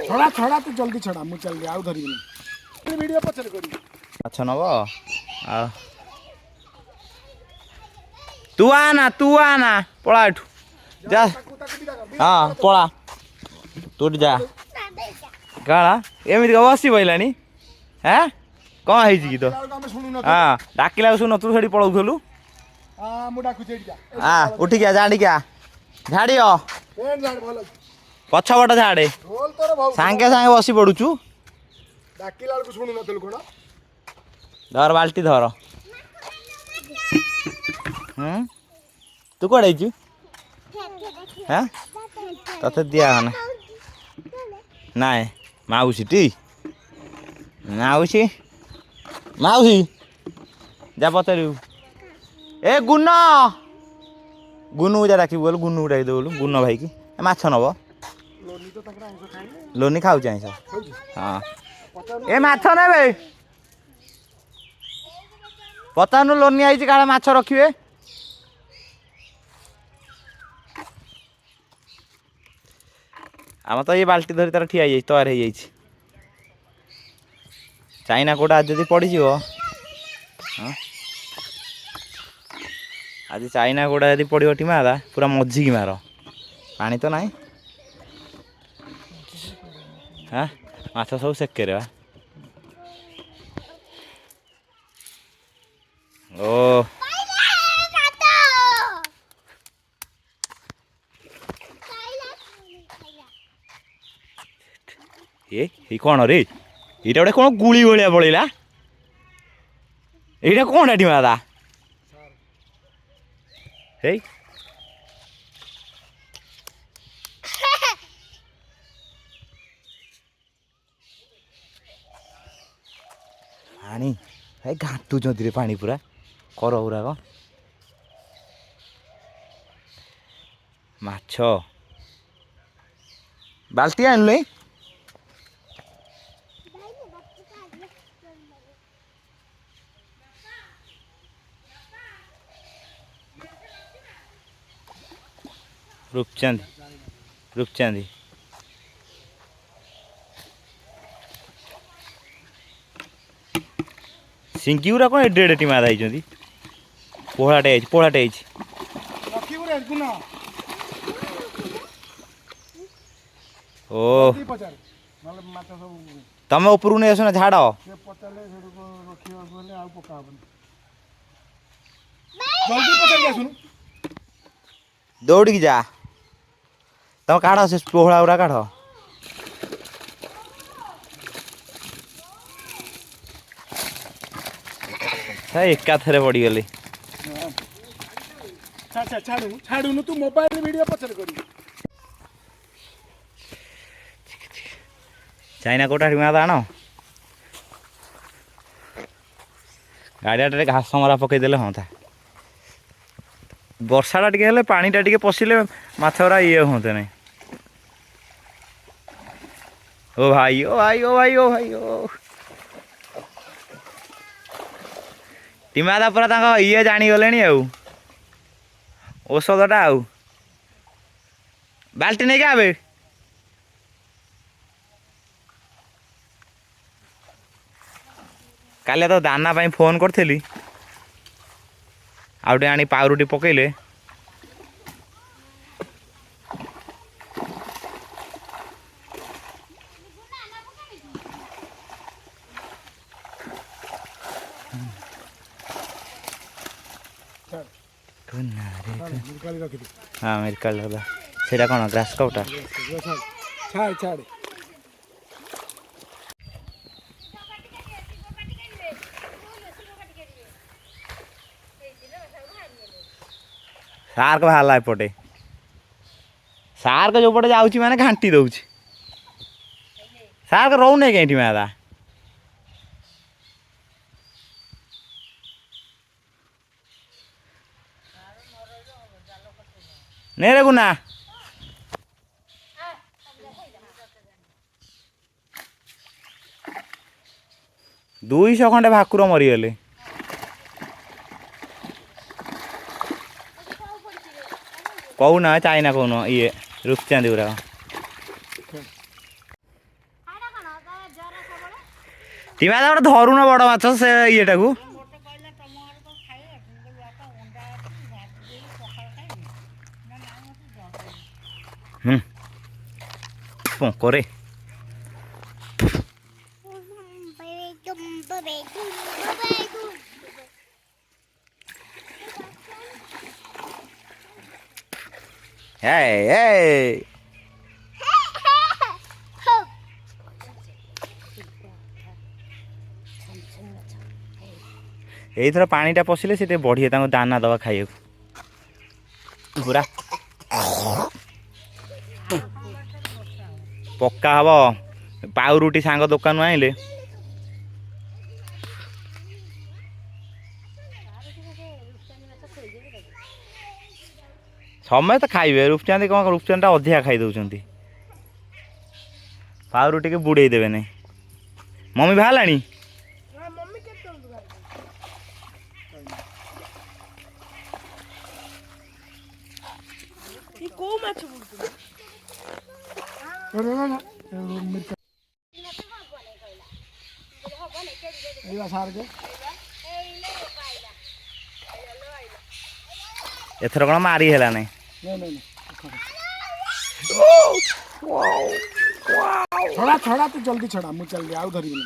छड़ा छड़ा तू जल्दी छड़ा मु चल गया आउ धरिबनी फिर वीडियो पछर करी अच्छा नब आ तू आना पड़ा एठू जा हाँ पड़ा तू जा काଣା एमती बसी पड़ानी हाँ कौन है तो हाँ डाकिला शुन तू से पलाऊलु हाँ उठिक झाड़ी क्या झाड़ी पछपट झाड़े सांगे सांगे बसी पड़ुचु धर बाल्टी धर तू कौन हाँ तथे दिया नाए माउसी टी माउसी माउसी जा पचार ए गुन गुनु जा डाक बोल गुनु डाक बोलू गुन भाई की माछ नब लोनी खाऊ आइस हाँ ए माछ ने पचानु लोनी आई काले माछ रखिए आम तो ये बाल्टी धरी तार ठिया तैयार हो चाइना कोटा आज पड़ी हाँ आज चाइना कोटा यदि पड़ो टीमा पूरा मझिकी मार पानी तो नाई हाँ माछ सब सेके बा ओ ये कौन रे ये गोटे कौन गुली भाया पड़ेगा ये कौन एटी मादा हे पानी भाई घाटुंट रे पानी पूरा कर गुराक माछ बाल्टी आनु रूपचांदी सिंगी गुरा कौन एडे एडे टीमा आई पोहलाटे ओ तमें उपरू नहीं आसना झाड़ दौड़ जा तुम काढ़ से पोहला गुरा काढ़ एका थे पड़गली छाड़ू तू मोबाइल वीडियो पछर करी चाइना कोटा आण गाड़िया घास मरा पकईदे हाँ था वर्षाटा टे पानीटा टे पशिले माछरा ये होते नहीं ओ भाई ओ भाई ओ भाई ओ भाई ओ टीमादा पूरा ये जागले औषधटा आउ बाल्टी नहीं क्या काले तो दाना पाई फोन करी आउटे आनी पाउरुटी पकईले हाँ मेरी कल लगा सेटा कौन ग्रास काउटा छाड़ छाड़ सार्क बाहर एपटे सार्क जो पटे जाऊँगी माने घांटी दौर सार्क रोने कहीं मादा नहीं रे गुना 200 खंडे भाकुर मरीगले कहूना चाइना कहून ये रूपचांदी गुरा ତୁମେ ଗୋଟେ ଧରୁନ ବଡ଼ ମାଛ ସେ ଇଏଟାକୁ। ପଙ୍କରେ ଏଇଥର ପାଣିଟା ପଶିଲେ ସେ ଟିକେ ବଢ଼ିଏ ତାଙ୍କୁ ଦାନା ଦେବା ଖାଇବାକୁ ପୁରା ପକ୍କା ହବ। ପାଉରୁଟି ସାଙ୍ଗ ଦୋକାନରୁ ଆଣିଲେ ସମସ୍ତେ ଖାଇବେ। ରୂପଚାନ୍ଦି କ'ଣ ରୂପଚାନ୍ଦିଟା ଅଧିକା ଖାଇ ଦେଉଛନ୍ତି। ପାଉରୁଟିକି ବୁଡ଼େଇ ଦେବେ ନାହିଁ। ମମି ବାହାରିଲାଣି। ଏଥର କ'ଣ ମାରି ହେଲା ନାହିଁ। ଛଡ଼ା ଛଡ଼ା ତୁ ଜଲ୍ଦି ଛଡ଼ା ମୁଁ ଚାଲିଲି ଆଉ ଧରିବିନି।